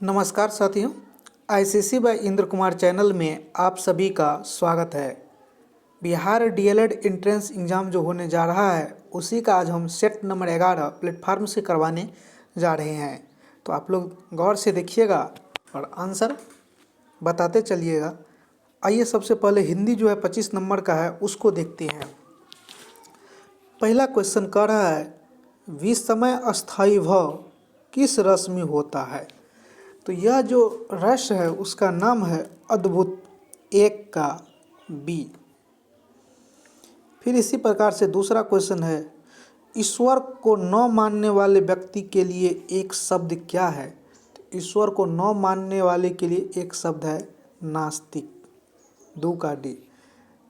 नमस्कार साथियों, ICC by Indra Kumar channel में आप सभी का स्वागत है। बिहार डीएलएड एंट्रेंस एग्ज़ाम जो होने जा रहा है उसी का आज हम सेट नंबर 11 प्लेटफार्म से करवाने जा रहे हैं। तो आप लोग गौर से देखिएगा और आंसर बताते चलिएगा। आइए सबसे पहले हिंदी जो है 25 नंबर का है उसको देखते हैं। पहला क्वेश्चन कह रहा है विसमय अस्थायी भव किस रस में होता है। तो यह जो रस है उसका नाम है अद्भुत, एक का बी। फिर इसी प्रकार से दूसरा क्वेश्चन है ईश्वर को न मानने वाले व्यक्ति के लिए एक शब्द क्या है। तो ईश्वर को न मानने वाले के लिए एक शब्द है नास्तिक, 2 का डी।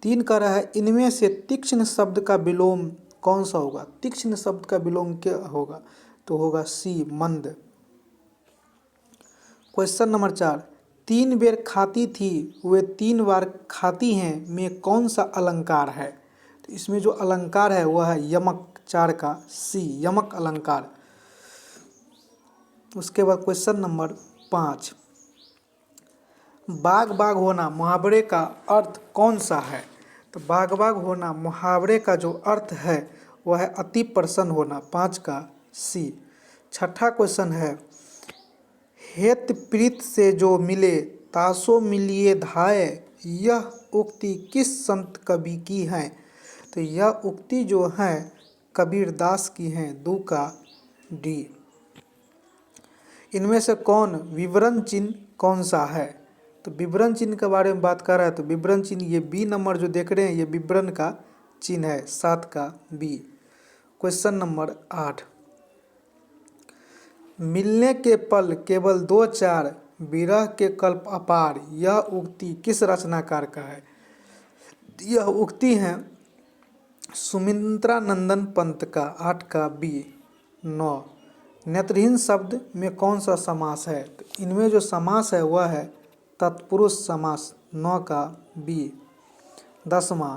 3 का रहा है इनमें से तीक्ष्ण शब्द का विलोम कौन सा होगा। तीक्ष्ण शब्द का विलोम क्या होगा, तो होगा सी, मंद। क्वेश्चन नंबर 4 3 बेर खाती थी वे 3 बार खाती हैं में कौन सा अलंकार है। तो इसमें जो अलंकार है वह है यमक, 4 का सी, यमक अलंकार। उसके बाद क्वेश्चन नंबर 5 बाग बाग होना मुहावरे का अर्थ कौन सा है। तो बाग बाग होना मुहावरे का जो अर्थ है वह है अति प्रसन्न होना, 5 का सी। छठा क्वेश्चन है हेत प्रीत से जो मिले तासो मिलिए धाय, यह उक्ति किस संत कवि की है। तो यह उक्ति जो है कबीरदास की है, 2 का डी। इनमें से कौन विवरण चिन्ह कौन सा है। तो विवरण चिन्ह के बारे में बात कर रहा है तो विवरण चिन्ह ये बी नंबर जो देख रहे हैं ये विवरण का चिन्ह है, 7 का बी। क्वेश्चन नंबर 8 मिलने के पल केवल 2-4 विरह के कल्प अपार, यह उक्ति किस रचनाकार का है। यह उक्ति है सुमित्रा नंदन पंत का, 8 का बी। 9 नेत्रहीन शब्द में कौन सा समास है। तो इनमें जो समास है वह है तत्पुरुष समास, 9 का बी। 10वां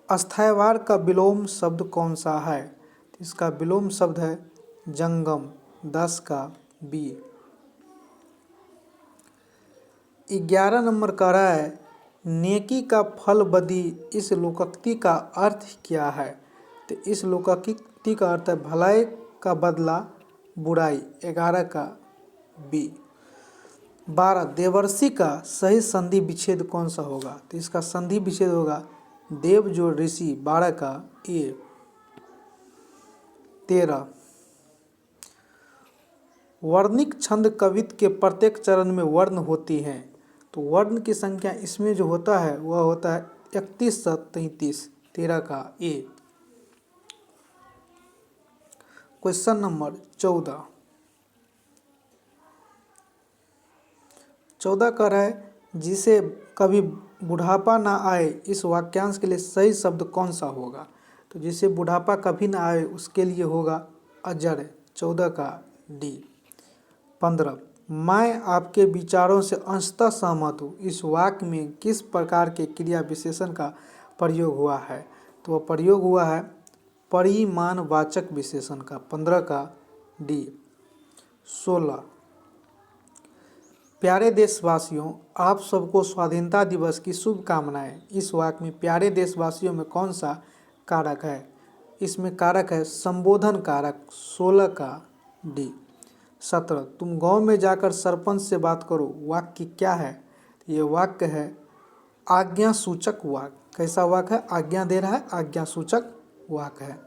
अस्थायवार का विलोम शब्द कौन सा है। तो इसका विलोम शब्द है जंगम, 10 का बी। 11 नंबर का रहा है नेकी का फल बदी, इस लोकोक्ति का अर्थ क्या है। तो इस लोकोक्ति का अर्थ है भलाई का बदला बुराई, 11 का बी। 12 देवर्षि का सही संधि विच्छेद कौन सा होगा। तो इसका संधि विच्छेद होगा देव जो ऋषि, 12 का ए। 13 वर्णिक छंद कवित्व के प्रत्येक चरण में वर्ण होती हैं। तो वर्ण की संख्या इसमें जो होता है वह होता है 31 से 33, 13 का ए। क्वेश्चन नंबर 14 कर रहा है जिसे कभी बुढ़ापा ना आए, इस वाक्यांश के लिए सही शब्द कौन सा होगा। तो जिसे बुढ़ापा कभी ना आए उसके लिए होगा अजर, 14 का डी। 15 मैं आपके विचारों से अंशतः सहमत हूँ, इस वाक्य में किस प्रकार के क्रिया विशेषण का प्रयोग हुआ है। तो वह प्रयोग हुआ है परिमाणवाचक विशेषण का, 15 का डी। 16 प्यारे देशवासियों आप सबको स्वाधीनता दिवस की शुभकामनाएं, इस वाक्य में प्यारे देशवासियों में कौन सा कारक है। इसमें कारक है संबोधन कारक, 16 का डी। 17 तुम गांव में जाकर सरपंच से बात करो, वाक्य क्या है। ये वाक्य है आज्ञा सूचक वाक्य। कैसा वाक्य है, आज्ञा दे रहा है, आज्ञा सूचक वाक्य है।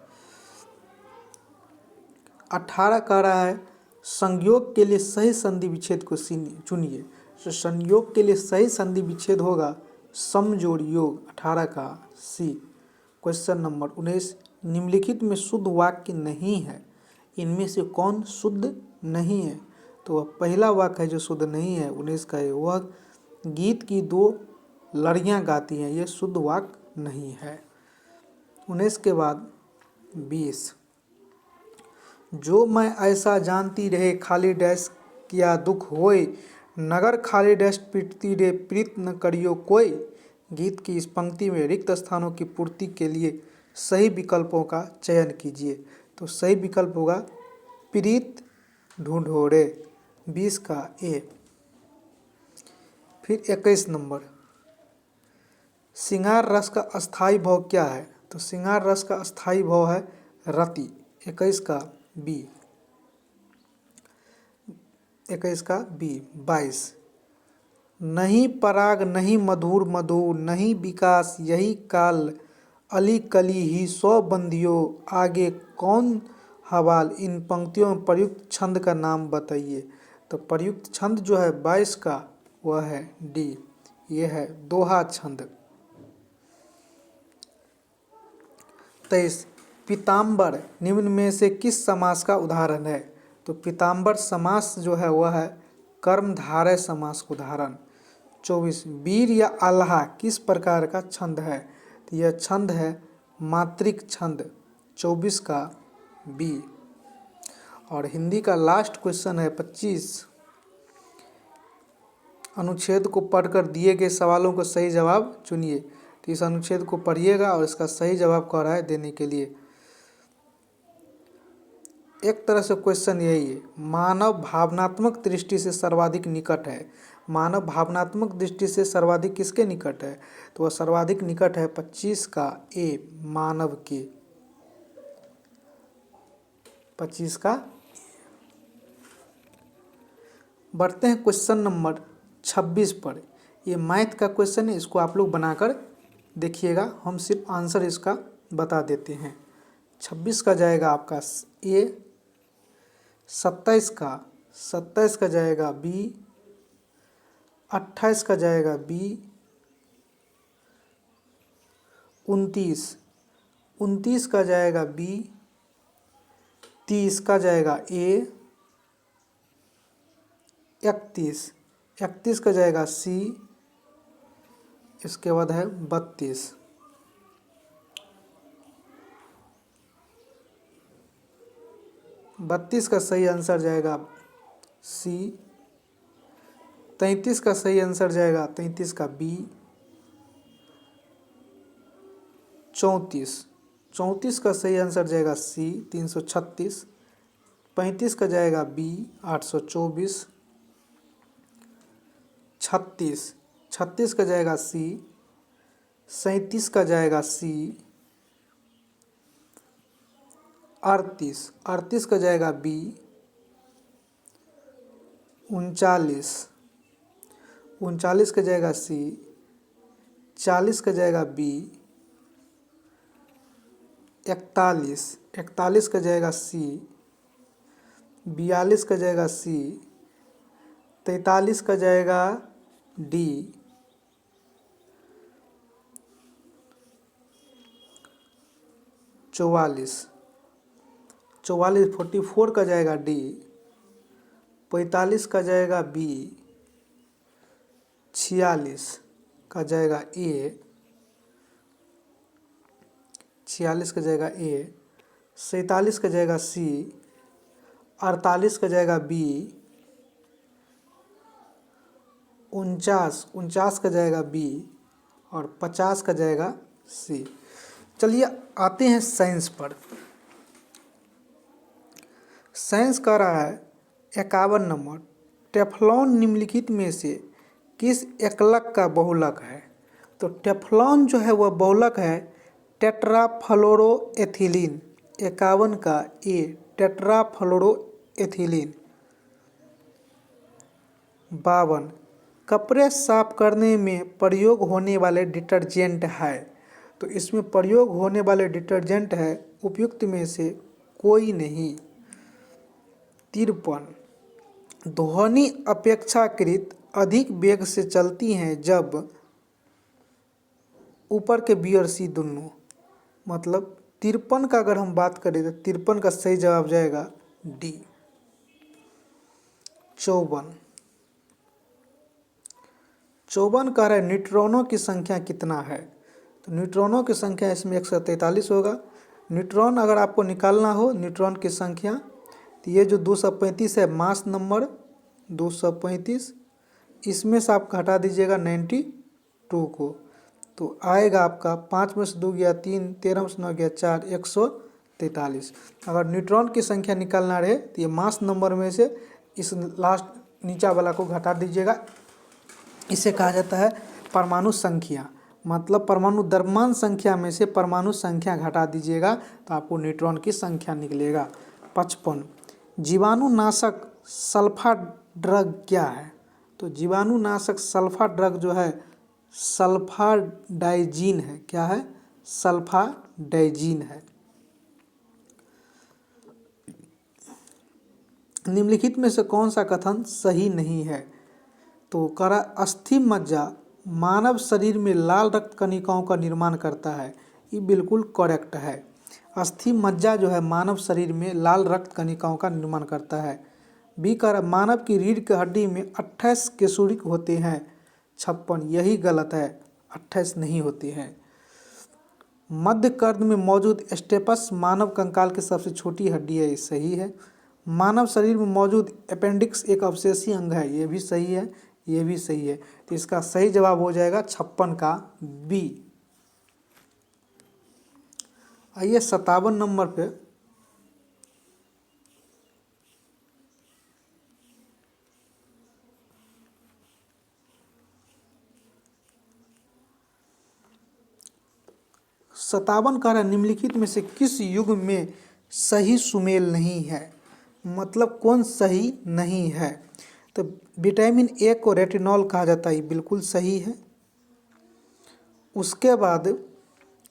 18 कह रहा है संयोग के लिए सही संधि विच्छेद को चुनिए। तो संयोग के लिए सही संधि विच्छेद होगा समजोड़ योग, 18 का सी। क्वेश्चन नंबर 19 निम्नलिखित में शुद्ध वाक्य नहीं है, इनमें से कौन शुद्ध नहीं है। तो वह पहला वाक्य है जो शुद्ध नहीं है, 19 का है, वह गीत की 2 लड़ियां गाती हैं, यह शुद्ध वाक्य नहीं है। 19 के बाद 20 जो मैं ऐसा जानती रहे खाली डैश किया दुख होए, नगर खाली डैश पीटती रे प्रीत न करियो कोई। गीत की इस पंक्ति में रिक्त स्थानों की पूर्ति के लिए सही विकल्पों का चयन कीजिए। तो सही विकल्प होगा प्रीत ढूंढोरे, 20 का ए। फिर 21 नंबर, श्रृंगार रस का अस्थाई भाव क्या है? तो श्रृंगार रस का अस्थाई भाव है रति। 21 का बी। 21 का बी। 22, नहीं पराग नहीं मधुर मधु नहीं विकास यही काल अली कली ही सौ बंदियों आगे कौन हवाल। इन पंक्तियों में प्रयुक्त छंद का नाम बताइए। तो प्रयुक्त छंद जो है 22 का वह है डी, ये है दोहा छंद। 23, पीताम्बर निम्न में से किस समास का उदाहरण है? तो पीताम्बर समास जो है वह है कर्मधारय समास का उदाहरण। 24, वीर या आल्हा किस प्रकार का छंद है? तो यह छंद है मात्रिक छंद। 24 का बी। और हिंदी का लास्ट क्वेश्चन है 25, अनुच्छेद को पढ़कर दिए गए सवालों को सही जवाब चुनिए। तो इस अनुच्छेद को पढ़िएगा और इसका सही जवाब कह रहा है देने के लिए। एक तरह से क्वेश्चन यही है, मानव भावनात्मक दृष्टि से सर्वाधिक निकट है। मानव भावनात्मक दृष्टि से सर्वाधिक किसके निकट है? तो वह सर्वाधिक निकट है 25 का ए, मानव के। 25 का। बढ़ते हैं क्वेश्चन नंबर 26 पर। ये मैथ का क्वेश्चन है, इसको आप लोग बनाकर देखिएगा, हम सिर्फ आंसर इसका बता देते हैं। 26 का जाएगा आपका ए, 27 का जाएगा बी, 28 का जाएगा बी, 29 का जाएगा बी, 30 का जाएगा ए, 31 का जाएगा सी, इसके बाद है 32। का सही आंसर जाएगा सी। 33 का सही आंसर जाएगा 33 का बी। 34 का सही आंसर जाएगा सी 336। 35 का जाएगा बी 824। 36 का जाएगा सी। 37 का जाएगा सी। 38 का जाएगा बी। 39 का जाएगा सी। 40 का जाएगा बी। 41 का जाएगा सी। 42 का जाएगा सी। 43 का जाएगा डी। 44 का जाएगा डी। 45 का जाएगा बी। 46 का जाएगा ए। 46 का जाएगा ए। 47 का जाएगा सी। 48 का जाएगा बी। 49 का जाएगा बी और 50 का जाएगा सी। चलिए आते हैं साइंस पर। साइंस कह रहा है 51 नंबर, टेफ्लॉन निम्नलिखित में से किस एकलक का बहुलक है? तो टेफ्लॉन जो है वह बहुलक है टेट्राफ्लोरोएथिलीन। 51 का ए, टेट्राफ्लोरोएथिलीन। 52, कपड़े साफ करने में प्रयोग होने वाले डिटर्जेंट है। तो इसमें प्रयोग होने वाले डिटर्जेंट है उपयुक्त में से कोई नहीं। 53, ध्वनि अपेक्षाकृत अधिक वेग से चलती हैं जब ऊपर के बी और सी दोनों, मतलब 53 का अगर हम बात करें तो 53 का सही जवाब जाएगा डी। 54 कह रहा है न्यूट्रॉनों की संख्या कितना है? तो न्यूट्रॉनों की संख्या इसमें 143 होगा। न्यूट्रॉन अगर आपको निकालना हो न्यूट्रॉन की संख्या, तो ये जो 235 है मास नंबर 235, इसमें से आप घटा दीजिएगा 92 को, तो आएगा आपका 5 में से 2 गया 3, 13 में से 9 गया 4, 143। अगर न्यूट्रॉन की संख्या निकालना रहे तो ये मास नंबर में से इस लास्ट नीचा वाला को घटा दीजिएगा इसे कहा जाता है परमाणु संख्या। मतलब परमाणु द्रव्यमान संख्या में से परमाणु संख्या घटा दीजिएगा तो आपको न्यूट्रॉन की संख्या निकलेगा। 55 जीवाणुनाशक सल्फा ड्रग क्या है? तो जीवाणुनाशक सल्फा ड्रग जो है सल्फाडाइजीन है। क्या है? सल्फाडाइजीन है। निम्नलिखित में से कौन सा कथन सही नहीं है? तो करा अस्थि मज्जा मानव शरीर में लाल रक्त कणिकाओं का निर्माण करता है। ये बिल्कुल करेक्ट है। अस्थि मज्जा जो है मानव शरीर में लाल रक्त कणिकाओं का निर्माण करता है। बी कर मानव की रीढ़ की हड्डी में 28 केशुरिक होते हैं। 56 यही गलत है, 28 नहीं होते हैं। मध्य कर्द में मौजूद स्टेपस मानव कंकाल की सबसे छोटी हड्डी है। ये सही है। मानव शरीर में मौजूद अपेंडिक्स एक अवशेषीय अंग है। ये भी सही है, ये भी सही है। तो इसका सही जवाब हो जाएगा 56 का बी। आइए 57 नंबर पे। सतावन कार्य निम्नलिखित में से किस युग में सही सुमेल नहीं है? मतलब कौन सही नहीं है? तो विटामिन ए को रेटिनॉल कहा जाता है, बिल्कुल सही है। उसके बाद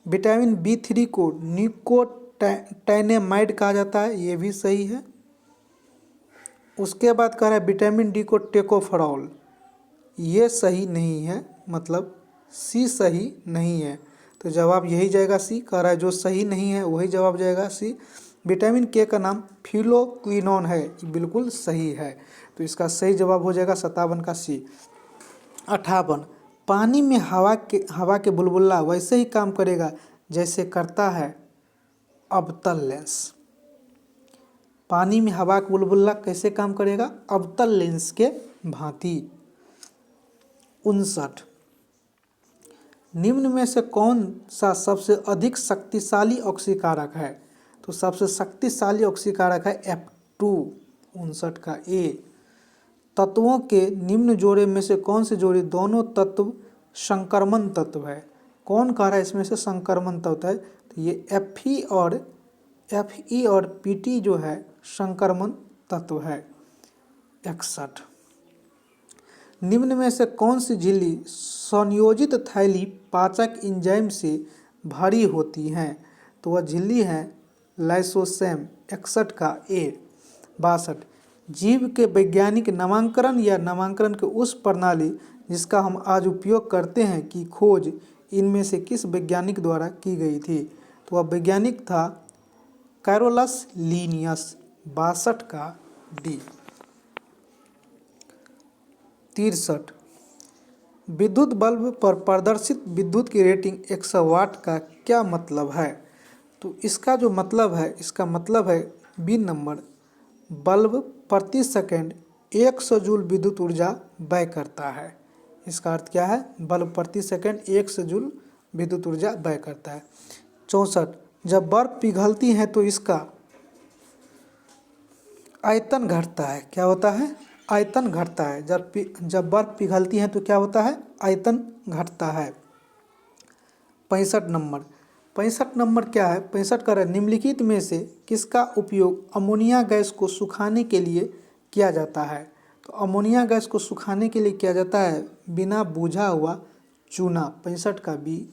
विटामिन B3 को निकोटाइनेमाइड कहा जाता है, ये भी सही है। उसके बाद कह रहा है विटामिन डी को टेकोफेरॉल, ये सही नहीं है। मतलब सी सही नहीं है। तो जवाब यही जाएगा सी। कह रहा है जो सही नहीं है वही जवाब जाएगा सी। विटामिन के का नाम फिलोक्विनोन है, ये बिल्कुल सही है। तो इसका सही जवाब हो जाएगा 57 का सी। 58 पानी में हवा के बुलबुला वैसे ही काम करेगा जैसे करता है अवतल लेंस। पानी में हवा का बुलबुला कैसे काम करेगा? अवतल लेंस के भांति। 59 निम्न में से कौन सा सबसे अधिक शक्तिशाली ऑक्सीकारक है? तो सबसे शक्तिशाली ऑक्सीकारक है F2। 59 का ए। तत्वों के निम्न जोड़े में से कौन से जोड़े दोनों तत्व संक्रमण तत्व है? कौन कह रहा है इसमें से संक्रमण तत्व है? तो ये Fe और Pt जो है संक्रमण तत्व है। 61 निम्न में से कौन सी झिल्ली संयोजित थैली पाचक एंजाइम से भरी होती हैं? तो वह झिल्ली है लाइसोसोम। 61 का ए। 62 जीव के वैज्ञानिक नामकरण या नामकरण के उस प्रणाली जिसका हम आज उपयोग करते हैं की खोज इनमें से किस वैज्ञानिक द्वारा की गई थी? तो वह वैज्ञानिक था कैरोलस लीनियस। 62 का डी। 63 विद्युत बल्ब पर प्रदर्शित विद्युत की रेटिंग 100 वाट का क्या मतलब है? तो इसका जो मतलब है, इसका मतलब है बी नंबर, बल्ब प्रति सेकंड 100 जूल विद्युत ऊर्जा व्यय करता है। इसका अर्थ क्या है? बल्ब प्रति सेकंड 100 जूल विद्युत ऊर्जा व्यय करता है। 64 जब बर्फ पिघलती है तो इसका आयतन घटता है। क्या होता है? आयतन घटता है। जब बर्फ पिघलती है तो क्या होता है? आयतन घटता है। 65 नंबर क्या है? 65 का निम्नलिखित में से किसका उपयोग अमोनिया गैस को सुखाने के लिए किया जाता है? तो अमोनिया गैस को सुखाने के लिए किया जाता है बिना बुझा हुआ चूना। 65 का बी।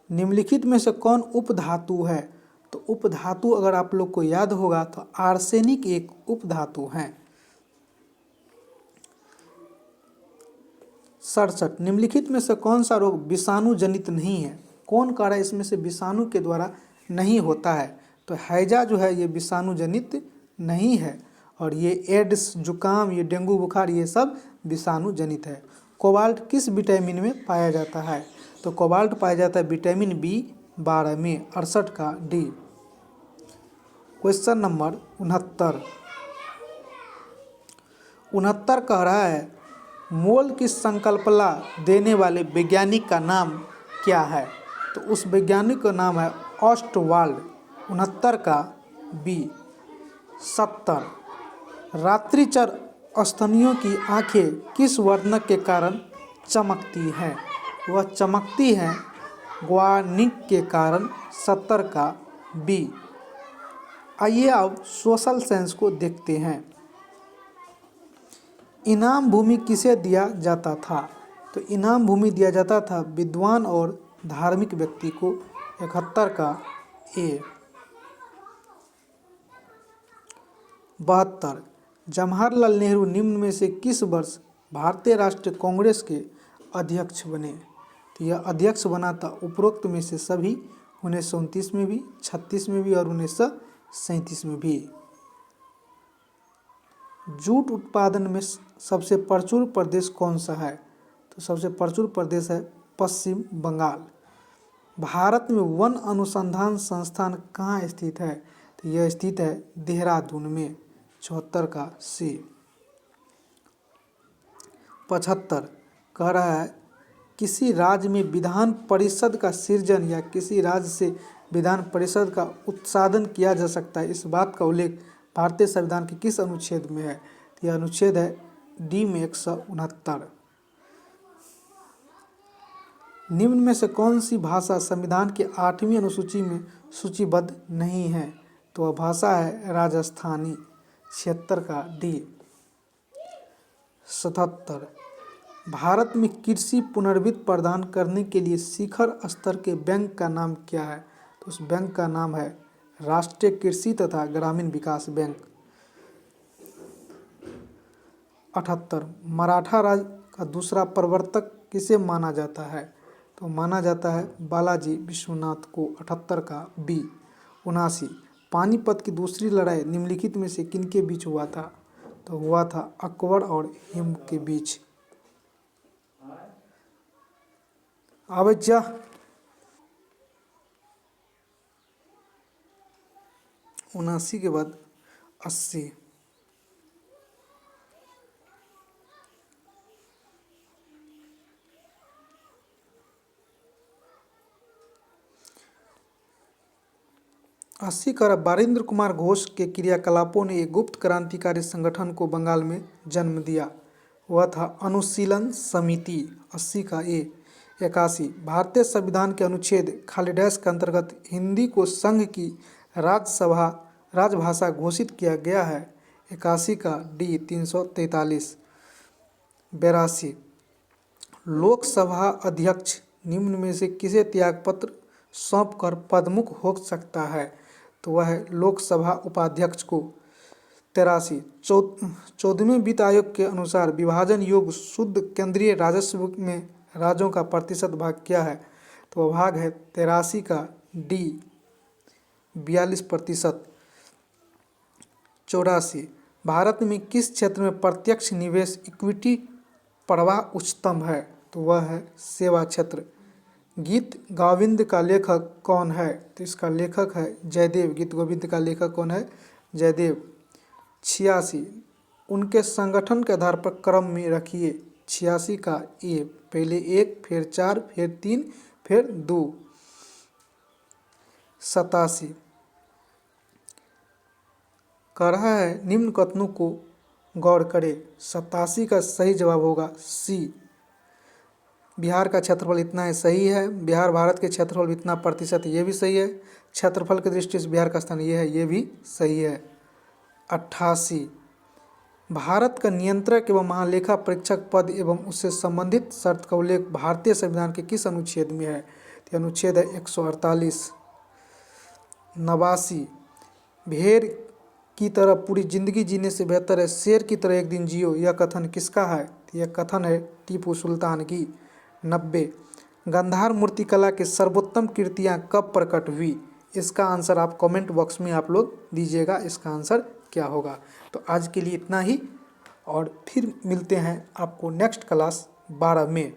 निम्नलिखित में से कौन उपधातु है? तो उपधातु अगर आप लोग को याद होगा तो आर्सेनिक एक उपधातु है। 67 निम्नलिखित में से कौन सा रोग विषाणु जनित नहीं है? कौन कह रहा है इसमें से विषाणु के द्वारा नहीं होता है? तो हैजा जो है ये विषाणु जनित नहीं है। और ये एड्स, जुकाम, ये डेंगू बुखार, ये सब विषाणु जनित है। कोबाल्ट किस विटामिन में पाया जाता है? तो कोबाल्ट पाया जाता है विटामिन B12 में। 68 का डी। क्वेश्चन नंबर 69 कह रहा है मोल की संकल्पना देने वाले वैज्ञानिक का नाम क्या है? तो उस वैज्ञानिक का नाम है ऑस्टवाल्ड। 69 का बी। 70 रात्रिचर स्तनियों की आंखें किस वर्णक के कारण चमकती हैं। वह चमकती हैं ग्वानिक के कारण। 70 का बी। आइए अब सोशल साइंस को देखते हैं। इनाम भूमि किसे दिया जाता था? तो इनाम भूमि दिया जाता था विद्वान और धार्मिक व्यक्ति को। 71 का ए। 72 जवाहरलाल नेहरू निम्न में से किस वर्ष भारतीय राष्ट्रीय कांग्रेस के अध्यक्ष बने? तो यह अध्यक्ष बना था उपरोक्त में से सभी 1929 में भी, 36 में भी और 1937 में भी। जूट उत्पादन में सबसे प्रचुर प्रदेश कौन सा है? तो सबसे प्रचुर प्रदेश है पश्चिम बंगाल। भारत में वन अनुसंधान संस्थान कहाँ स्थित है? तो यह स्थित है देहरादून में। 74 का सी। 75 कह रहा है किसी राज्य में विधान परिषद का सृजन या किसी राज्य से विधान परिषद का उत्साधन किया जा सकता है। इस बात का उल्लेख भारतीय संविधान के किस अनुच्छेद में है? तो यह अनुच्छेद है डी में 169। निम्न में से कौन सी भाषा संविधान के 8वीं अनुसूची में सूचीबद्ध नहीं है? तो वह भाषा है राजस्थानी। 76 का डी। 77 भारत में कृषि पुनर्वित्त प्रदान करने के लिए शिखर स्तर के बैंक का नाम क्या है? तो उस बैंक का नाम है राष्ट्रीय कृषि तथा ग्रामीण विकास बैंक। 78 मराठा राज का दूसरा प्रवर्तक किसे माना जाता है? तो माना जाता है बालाजी विश्वनाथ को। 78 का बी। 79 पानीपत की दूसरी लड़ाई निम्नलिखित में से किनके बीच हुआ था? तो हुआ था अकबर और हिम के बीच। अब जा 79 के बाद 80। अस्सी का बारिंद्र कुमार घोष के क्रियाकलापों ने एक गुप्त क्रांतिकारी संगठन को बंगाल में जन्म दिया। वह था अनुशीलन समिति। 80 का ए। 81 भारतीय संविधान के अनुच्छेद खालिडैश के अंतर्गत हिंदी को संघ की राजभाषा घोषित किया गया है। 81 का डी। 343। 82 लोकसभा अध्यक्ष निम्न में से किसे त्यागपत्र सौंपकर पदमुख हो सकता है? तो वह है लोकसभा उपाध्यक्ष को। 83 14वें वित्त आयोग के अनुसार विभाजन योग्य शुद्ध केंद्रीय राजस्व में राज्यों का प्रतिशत भाग क्या है? तो वह भाग है 83 का डी। 42%। 84 भारत में किस क्षेत्र में प्रत्यक्ष निवेश इक्विटी प्रवाह उच्चतम है? तो वह है सेवा क्षेत्र। गीत गोविंद का लेखक कौन है? तो इसका लेखक है जयदेव। गीत गोविंद का लेखक कौन है? जयदेव। 86 उनके संगठन के आधार पर क्रम में रखिए। 86 का ए। पहले 1 फिर 4 फिर 3 फिर 2। 87 कह रहा है निम्न कथनों को गौर करें। 87 का सही जवाब होगा सी। बिहार का क्षेत्रफल इतना है, सही है। बिहार भारत के क्षेत्रफल इतना प्रतिशत, ये भी सही है। क्षेत्रफल की दृष्टि से बिहार का स्थान ये है, ये भी सही है। 88 भारत का नियंत्रक एवं महालेखा परीक्षक पद एवं उससे संबंधित शर्त का उल्लेख भारतीय संविधान के किस अनुच्छेद में है? तो अनुच्छेद है 148। 89 भेड़ की तरह पूरी जिंदगी जीने से बेहतर है शेर की तरह एक दिन जियो, यह कथन किसका है? तो यह कथन है टीपू सुल्तान की। 90 गांधार मूर्तिकला की सर्वोत्तम कृतियाँ कब प्रकट हुई? इसका आंसर आप कमेंट बॉक्स में आप लोग दीजिएगा, इसका आंसर क्या होगा। तो आज के लिए इतना ही और फिर मिलते हैं आपको नेक्स्ट क्लास 12 में।